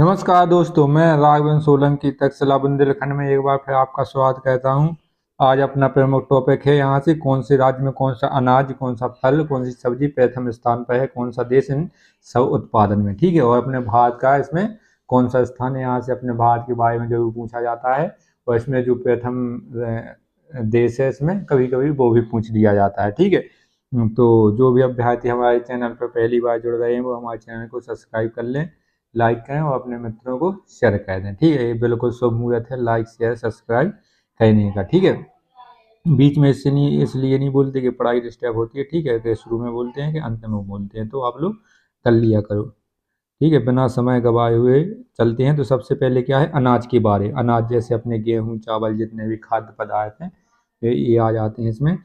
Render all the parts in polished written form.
नमस्कार दोस्तों, मैं राघवेंद्र सोलंकी तक्षशिला बुंदेलखंड में एक बार फिर आपका स्वागत करता हूं। आज अपना प्रमुख टॉपिक है यहाँ से कौन से राज्य में कौन सा अनाज, कौन सा फल, कौन सी सब्जी प्रथम स्थान पर है, कौन सा देश इन सब उत्पादन में। ठीक है, और अपने भारत का इसमें कौन सा स्थान है। यहाँ से अपने भारत के बारे में जरूर पूछा जाता है और इसमें जो प्रथम देश है इसमें कभी कभी वो भी पूछ लिया जाता है। ठीक है, तो जो भी अभ्यर्थी हमारे चैनल पर पहली बार जुड़ रहे हैं वो हमारे चैनल को सब्सक्राइब कर लें, लाइक करें और अपने मित्रों को शेयर कर दें। ठीक है, ये बिल्कुल शुभ मुहूर्त है लाइक शेयर सब्सक्राइब करने का। ठीक है, बीच में इसलिए नहीं बोलते कि पढ़ाई डिस्टर्ब होती है। ठीक है, तो शुरू में बोलते हैं कि अंत में बोलते हैं, तो आप लोग कर लिया करो। ठीक है, बिना समय गवाए हुए चलते हैं। तो सबसे पहले क्या है, अनाज के बारे। अनाज जैसे अपने गेहूँ चावल जितने भी खाद्य पदार्थ हैं ये आ जाते हैं इसमें।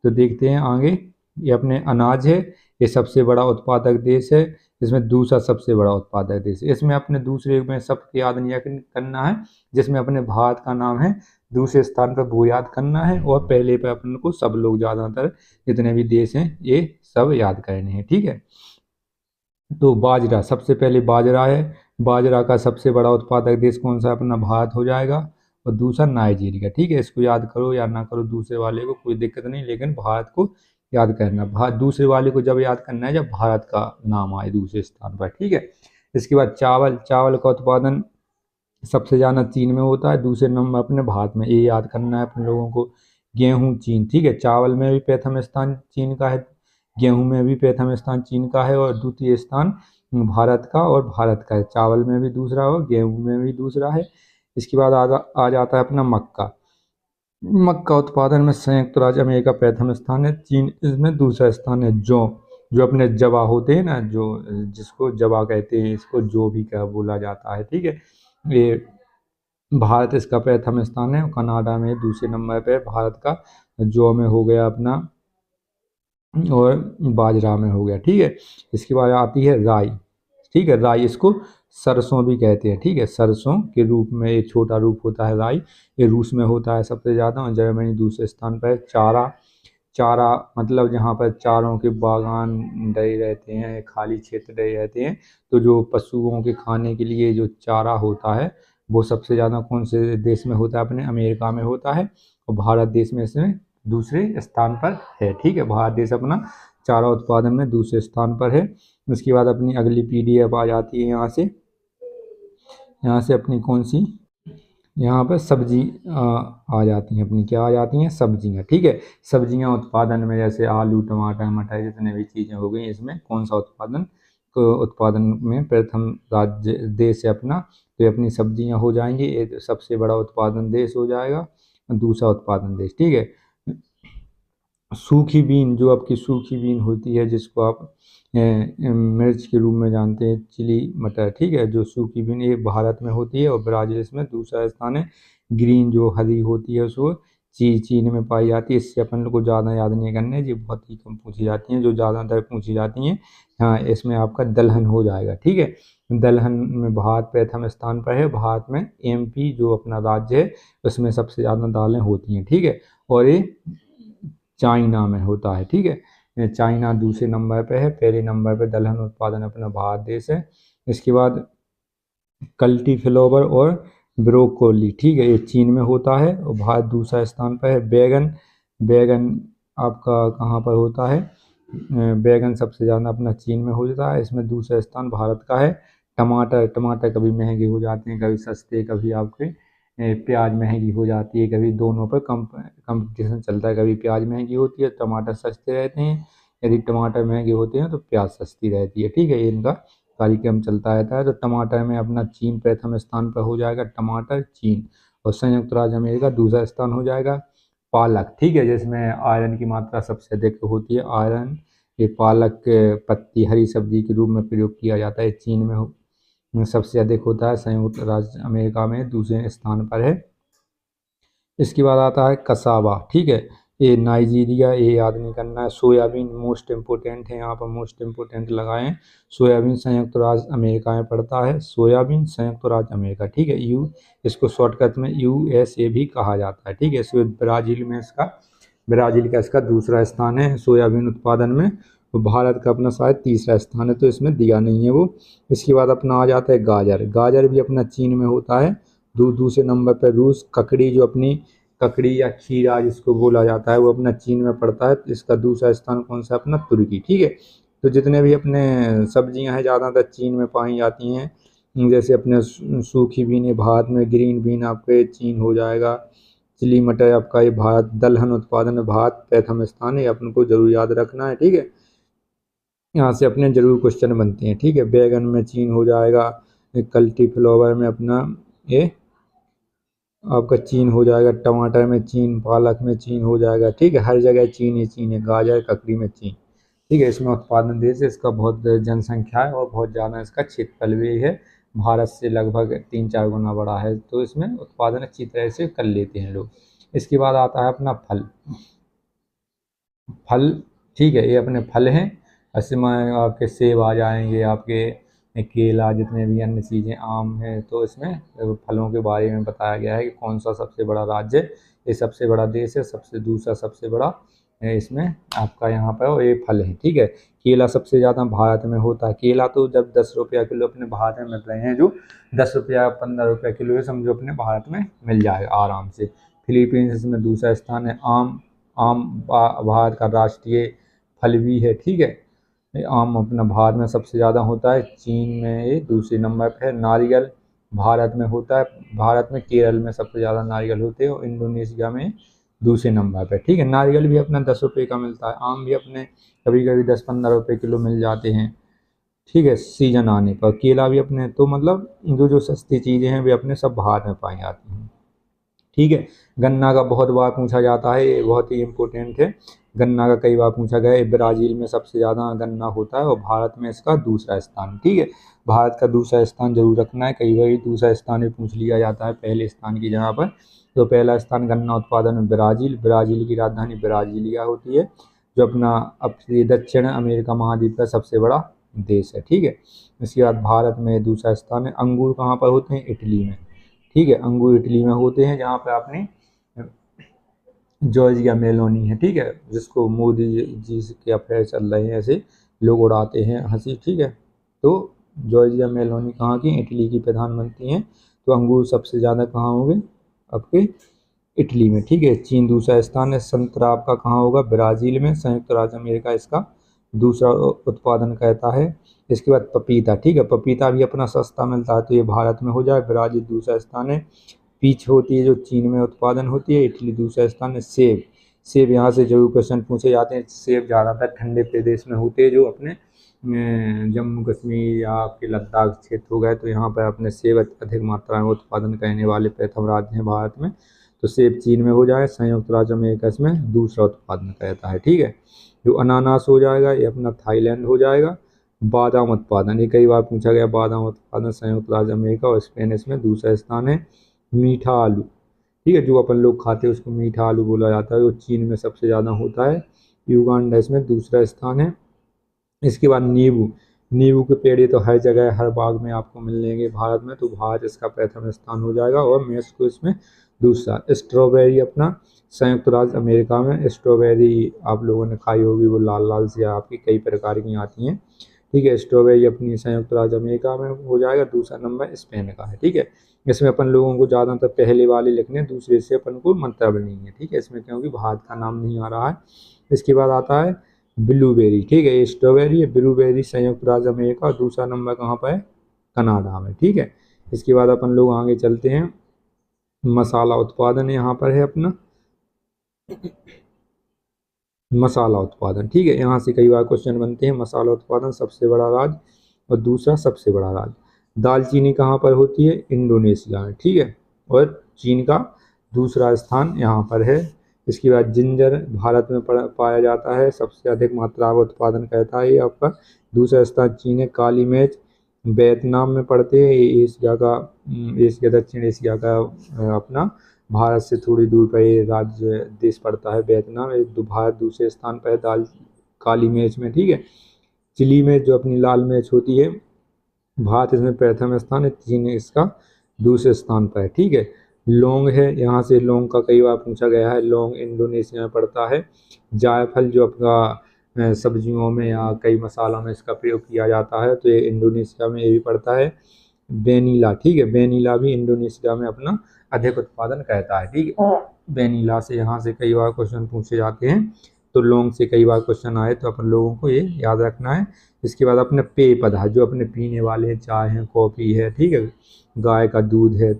तो देखते हैं आगे, ये अपने अनाज है, ये सबसे बड़ा उत्पादक देश है, इसमें दूसरा सबसे बड़ा उत्पादक देश है। इसमें अपने दूसरे में सबको याद नहीं करना है, जिसमें अपने भारत का नाम है, दूसरे स्थान पर वो याद करना है और पहले पे अपन को सब लोग ज़्यादातर जितने भी देश हैं ये सब याद करने हैं। ठीक है, तो बाजरा, सबसे पहले बाजरा है। बाजरा का सबसे बड़ा उत्पादक देश कौन सा, अपना भारत हो जाएगा और दूसरा नाइजीरिया। ठीक है, इसको याद करो या ना करो दूसरे वाले को कोई दिक्कत नहीं, लेकिन भारत को याद करना। भारत दूसरे वाले को जब याद करना है जब भारत का नाम आए दूसरे स्थान पर। ठीक है, इसके बाद चावल। चावल का उत्पादन सबसे ज़्यादा चीन में होता है, दूसरे नंबर अपने भारत में, ये याद करना है अपने लोगों को। गेहूँ चीन। ठीक है, चावल में भी प्रथम स्थान चीन का है, गेहूं में भी प्रथम स्थान चीन का है और द्वितीय स्थान भारत का, और भारत का है चावल में भी दूसरा और गेहूं में भी दूसरा है। इसके बाद आ जाता है अपना मक्का। मक्का उत्पादन में संयुक्त राज्य अमेरिका प्रथम स्थान है, चीन इसमें दूसरा स्थान है। जौ, जो अपने जवा होते हैं ना, जो जिसको जवा कहते हैं, इसको जो भी क्या बोला जाता है। ठीक है, ये भारत इसका प्रथम स्थान है, कनाडा में दूसरे नंबर पे भारत का। जौ में हो गया अपना और बाजरा में हो गया। ठीक है, इसके बाद आती है राई। ठीक है, राई इसको सरसों भी कहते हैं। ठीक है, सरसों के रूप में ये छोटा रूप होता है राई। ये रूस में होता है सबसे ज़्यादा और जर्मनी दूसरे स्थान पर है। चारा, चारा मतलब जहाँ पर चारों के बागान डले रहते हैं, खाली क्षेत्र डले रहते हैं, तो जो पशुओं के खाने के लिए जो चारा होता है वो सबसे ज़्यादा कौन से देश में होता है, अपने अमेरिका में होता है और भारत देश में इसमें दूसरे स्थान पर है। ठीक है, भारत देश अपना चारा उत्पादन में दूसरे स्थान पर है। उसके बाद अपनी अगली पीडीएफ आ जाती है यहाँ से अपनी कौन सी, यहाँ पर सब्जी आ जाती हैं अपनी, क्या आ जाती हैं, सब्जियाँ। ठीक है, सब्जियाँ उत्पादन में जैसे आलू टमाटर मटर जितने भी चीज़ें हो गई, इसमें कौन सा उत्पादन में प्रथम राज्य देश है अपना, तो ये अपनी सब्जियाँ हो जाएंगी। ये सबसे बड़ा उत्पादन देश हो जाएगा, दूसरा उत्पादन देश। ठीक है, सूखी बीन, जो आपकी सूखी बीन होती है जिसको आप मिर्च के रूप में जानते हैं, चिली मटर। ठीक है, जो सूखी बीन ये भारत में होती है और ब्राज़ील इसमें दूसरा स्थान है। ग्रीन जो हरी होती है उसको चीन में पाई जाती है। इससे अपन लोग को ज़्यादा याद नहीं करना है, ये बहुत ही कम पूछी जाती हैं, जो ज़्यादातर पूछी जाती हैं। हाँ, इसमें आपका दलहन हो जाएगा। ठीक है, दलहन में भारत प्रथम स्थान पर है। भारत में एमपी जो अपना राज्य है उसमें सबसे ज़्यादा दालें होती हैं। ठीक है, और ये चाइना में होता है। ठीक है, चाइना दूसरे नंबर पे है, पहले नंबर पे दलहन उत्पादन अपना भारत देश है। इसके बाद कल्टी फ्लावर और ब्रोकोली। ठीक है, ये चीन में होता है और भारत दूसरा स्थान पर है। बैगन, बैगन आपका कहाँ पर होता है, बैगन सबसे ज़्यादा अपना चीन में होता है, इसमें दूसरा स्थान भारत का है। टमाटर, टमाटर कभी महंगे हो जाते हैं कभी सस्ते, कभी आपके प्याज महंगी हो जाती है, कभी दोनों पर कंपटीशन चलता है, कभी प्याज महंगी होती है टमाटर सस्ते रहते हैं, यदि टमाटर महंगे होते हैं तो प्याज सस्ती रहती है। ठीक है, ये इनका कार्यक्रम चलता रहता है। तो टमाटर में अपना चीन प्रथम स्थान पर हो जाएगा, टमाटर चीन, और संयुक्त राज्य अमेरिका दूसरा स्थान हो जाएगा। पालक, ठीक है, जिसमें आयरन की मात्रा सबसे अधिक होती है, आयरन, ये पालक पत्ती हरी सब्जी के रूप में प्रयोग किया जाता है, चीन में सबसे अधिक होता है, संयुक्त राज्य अमेरिका में दूसरे स्थान पर है। इसके बाद आता है कसावा। ठीक है, ये नाइजीरिया, ये याद नहीं करना है। सोयाबीन मोस्ट इम्पोर्टेंट है, यहाँ पर मोस्ट इम्पोर्टेंट लगाएं। सोयाबीन संयुक्त राज्य अमेरिका में पड़ता है, सोयाबीन संयुक्त राज्य अमेरिका। ठीक है, इसको शॉर्टकट में यूएसए भी कहा जाता है। ठीक है, ब्राज़ील का इसका दूसरा स्थान है सोयाबीन उत्पादन में, तो भारत का अपना शायद तीसरा स्थान है, तो इसमें दिया नहीं है वो। इसके बाद अपना आ जाता है गाजर। गाजर भी अपना चीन में होता है। दूसरे नंबर पर रूस। ककड़ी जो अपनी ककड़ी या खीरा जिसको बोला जाता है, वो अपना चीन में पड़ता है। इसका दूसरा स्थान कौन सा है? अपना तुर्की। ठीक है, तो जितने भी अपने सब्जियां हैं ज़्यादातर चीन में पाई जाती हैं। जैसे अपने सूखी बीन है भारत में, ग्रीन बीन आपके चीन हो जाएगा, चिली मटर आपका ये भारत, दलहन उत्पादन में भारत प्रथम स्थान है, अपन को जरूर याद रखना है। ठीक है, यहाँ से अपने जरूर क्वेश्चन बनते हैं। ठीक है, बैगन में चीन हो जाएगा, कल्टीफ्लावर में अपना ये आपका चीन हो जाएगा, टमाटर में चीन, पालक में चीन हो जाएगा। ठीक है, हर जगह चीन ही चीन है, गाजर ककड़ी में चीन। ठीक है, इसमें उत्पादन देश है, इसका बहुत जनसंख्या है और बहुत ज़्यादा इसका क्षेत्रफल भी है, भारत से लगभग 3-4 गुना बड़ा है, तो इसमें उत्पादन अच्छी तरह से कर लेते हैं लोग। इसके बाद आता है अपना फल। फल, ठीक है, ये अपने फल हैं। इसमें आपके सेब आ जाएंगे, आपके केला, जितने भी अन्य चीज़ें, आम है। तो इसमें फलों के बारे में बताया गया है कि कौन सा सबसे बड़ा राज्य है, ये सबसे बड़ा देश है, दूसरा सबसे बड़ा है इसमें आपका यहाँ पर, और ये फल है। ठीक है, केला सबसे ज़्यादा भारत में होता है। केला तो जब 10 रुपया किलो अपने भारत में मिल रहे हैं, जो 10 रुपया 15 रुपया किलो है, समझो अपने भारत में मिल जाएगा आराम से। फिलीपींस इसमें दूसरा स्थान है। आम, भारत का राष्ट्रीय फल भी है। ठीक है, ये आम अपना भारत में सबसे ज़्यादा होता है। चीन में ये दूसरे नंबर पर है। नारियल भारत में होता है, भारत में केरल में सबसे ज़्यादा नारियल होते हैं, और इंडोनेशिया में दूसरे नंबर पर। ठीक है, नारियल भी अपना 10 रुपये का मिलता है। आम भी अपने कभी कभी 10-15 रुपये किलो मिल जाते हैं। ठीक है, सीजन आने पर। केला भी अपने, तो मतलब जो सस्ती चीज़ें हैं वे अपने सब भारत में पाई जाती हैं। ठीक है, गन्ना का बहुत बार पूछा जाता है, ये बहुत ही इम्पोर्टेंट है। गन्ना का कई बार पूछा गया है। ब्राज़ील में सबसे ज़्यादा गन्ना होता है और भारत में इसका दूसरा स्थान। ठीक है, भारत का दूसरा स्थान जरूर रखना है, कई बार दूसरा स्थान भी पूछ लिया जाता है पहले स्थान की जगह पर। तो पहला स्थान गन्ना उत्पादन में ब्राज़ील। ब्राज़ील की राजधानी ब्राज़ीलिया होती है, जो अपनी दक्षिण अमेरिका महाद्वीप का सबसे बड़ा देश है। ठीक है, इसके बाद भारत में दूसरा स्थान है। अंगूर कहाँ पर होते हैं? इटली में। ठीक है, अंगूर इटली में होते हैं, जहाँ पे आपने जॉर्जिया मेलोनी है। ठीक है, जिसको मोदी जी के अफेयर चल रहे हैं, ऐसे लोग उड़ाते हैं हंसी। ठीक है, तो जॉर्जिया मेलोनी कहाँ की? इटली की प्रधानमंत्री हैं। तो अंगूर सबसे ज़्यादा कहाँ होंगे? आपके इटली में। ठीक है, चीन दूसरा स्थान है। संतरा आपका कहाँ होगा? ब्राज़ील में। संयुक्त राज्य अमेरिका इसका दूसरा उत्पादन कहता है। इसके बाद पपीता। ठीक है, पपीता भी अपना सस्ता मिलता है, तो ये भारत में हो जाए। ब्राज़ील दूसरा स्थान है। पीच होती है जो चीन में उत्पादन होती है, इटली दूसरा स्थान है। सेब, सेब यहाँ से जरूर क्वेश्चन पूछे जाते हैं। सेब ज़्यादातर ठंडे प्रदेश में होते हैं, जो अपने जम्मू कश्मीर या आपके लद्दाख क्षेत्र हो गए, तो यहाँ पर अपने सेब अधिक मात्रा में उत्पादन करने वाले प्रथम राज्य हैं भारत में। तो सेब चीन में हो जाए। संयुक्त राज्य अमेरिका इसमें दूसरा उत्पादन करता है। ठीक है, जो अनानास हो जाएगा ये अपना थाईलैंड हो जाएगा। बादाम उत्पादन, ये कई बार पूछा गया। बादाम उत्पादन संयुक्त राज्य अमेरिका और स्पेन इसमें दूसरा स्थान है। मीठा आलू, ठीक है, जो अपन लोग खाते हैं उसको मीठा आलू बोला जाता है, वो चीन में सबसे ज़्यादा होता है। युगांडा इसमें दूसरा स्थान है। इसके बाद नींबू, नींबू के पेड़ ये तो हर जगह हर बाग में आपको मिलेंगे भारत में, तो भारत इसका प्रथम स्थान हो जाएगा, और मेक्सिको इसमें दूसरा। स्ट्रॉबेरी अपना संयुक्त राज्य अमेरिका में। स्ट्रॉबेरी आप लोगों ने खाई होगी, वो लाल लाल सी आपकी कई प्रकार की आती हैं। ठीक है, स्ट्रॉबेरी अपनी संयुक्त राज्य अमेरिका में हो जाएगा। दूसरा नंबर स्पेन का है। ठीक है, इसमें अपन लोगों को ज़्यादातर पहले वाले लिखने, दूसरे से अपन को मतलब नहीं है। ठीक है, इसमें क्योंकि भारत का नाम नहीं आ रहा है। इसके बाद आता है ब्लूबेरी। ठीक है, ये स्ट्रॉबेरी है। ब्लूबेरी संयुक्त राज्य अमेरिका, और दूसरा नंबर कहाँ पर है? कनाडा में। ठीक है, इसके बाद अपन लोग आगे चलते हैं। मसाला उत्पादन यहाँ पर है अपना, मसाला उत्पादन। ठीक है, यहाँ से कई बार क्वेश्चन बनते हैं। मसाला उत्पादन सबसे बड़ा राज्य और दूसरा सबसे बड़ा राज्य। दालचीनी कहाँ पर होती है? इंडोनेशिया में। ठीक है, और चीन का दूसरा स्थान यहाँ पर है। इसके बाद जिंजर भारत में पाया जाता है, सबसे अधिक मात्रा में उत्पादन करता है ये आपका। दूसरा स्थान चीन है। काली मिर्च वियतनाम में पड़ते हैं। ये एशिया का, एशिया दक्षिण एशिया का अपना भारत से थोड़ी दूर पर ये राज्य देश पड़ता है वियतनाम। भारत दूसरे स्थान पर है दाल काली मिर्च में। ठीक है, चिली मिर्च जो अपनी लाल मिर्च होती है, भारत इसमें प्रथम स्थान है, चीन इसका दूसरे स्थान पर है। ठीक है, लौंग है, यहाँ से लौंग का कई बार पूछा गया है। लौंग इंडोनेशिया में पड़ता है। जायफल जो अपना सब्जियों में या कई मसालों में इसका प्रयोग किया जाता है। तो ये इंडोनेशिया में ये भी पड़ता है वेनिला, ठीक है। वेनिला भी इंडोनेशिया में अपना अधिक उत्पादन करता है, ठीक है। वेनिला से यहाँ से कई बार क्वेश्चन पूछे जाते हैं, तो लौंग से कई बार क्वेश्चन आए, तो अपन लोगों को ये याद रखना है। इसके बाद अपने पेय पदार्थ जो अपने पीने वाले हैं, चाय है, कॉफ़ी है, ठीक है, गाय का दूध है।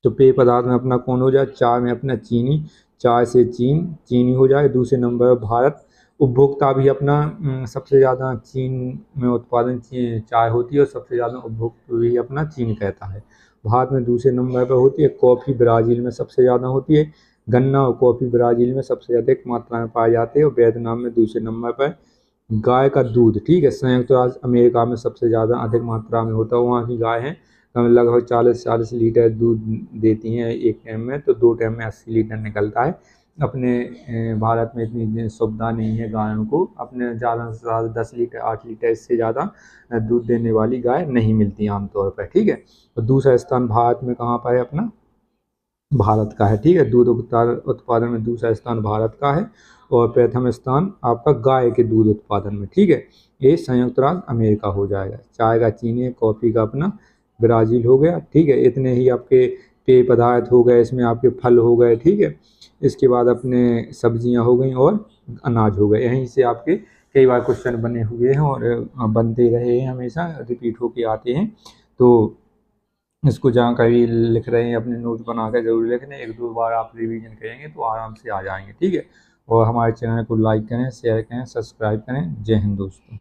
तो पेय पदार्थ में अपना कौन हो जाए, चाय में अपना चीनी, चाय से चीनी हो जाए। दूसरे नंबर पर भारत। उपभोक्ता भी अपना सबसे ज़्यादा चीन में उत्पादन चाय होती है, और सबसे ज़्यादा उपभोक्ता भी अपना चीन कहता है। भारत में दूसरे नंबर पर होती है। कॉफ़ी ब्राज़ील में सबसे ज़्यादा होती है। गन्ना और कॉफ़ी ब्राज़ील में सबसे अधिक मात्रा में पाए जाते हैं, और वियतनाम में दूसरे नंबर पर। गाय का दूध, ठीक है, संयुक्त राज्य अमेरिका में सबसे ज़्यादा अधिक मात्रा में होता है। वहाँ की गाय हैं लगभग 40 लीटर दूध देती हैं एक टाइम में, तो 2 टाइम में 80 लीटर निकलता है। अपने भारत में इतनी सुविधा नहीं है गायों को, अपने ज़्यादा से ज़्यादा 10 लीटर 8 लीटर, इससे ज़्यादा दूध देने वाली गाय नहीं मिलती आमतौर पर, ठीक है। और दूसरा स्थान भारत में कहाँ पर है अपना, भारत का है, ठीक है। दूध उत्पादन में दूसरा स्थान भारत का है, और प्रथम स्थान आपका गाय के दूध उत्पादन में, ठीक है। ये संयुक्त राज्य अमेरिका हो जाएगा। चाय का चीनी, कॉफ़ी का अपना ब्राज़ील हो गया, ठीक है। इतने ही आपके पेय पदार्थ हो गए, इसमें आपके फल हो गए, ठीक है। इसके बाद अपने सब्जियां हो गई और अनाज हो गए। यहीं से आपके कई बार क्वेश्चन बने हुए हैं और बनते रहे हैं, हमेशा रिपीट होके आते हैं। तो इसको जहाँ कभी लिख रहे हैं अपने नोट बना कर जरूर लिख लें, 1-2 बार आप रिवीजन करेंगे तो आराम से आ जाएंगे, ठीक है। और हमारे चैनल को लाइक करें, शेयर करें, सब्सक्राइब करें। जय हिंद दोस्तों।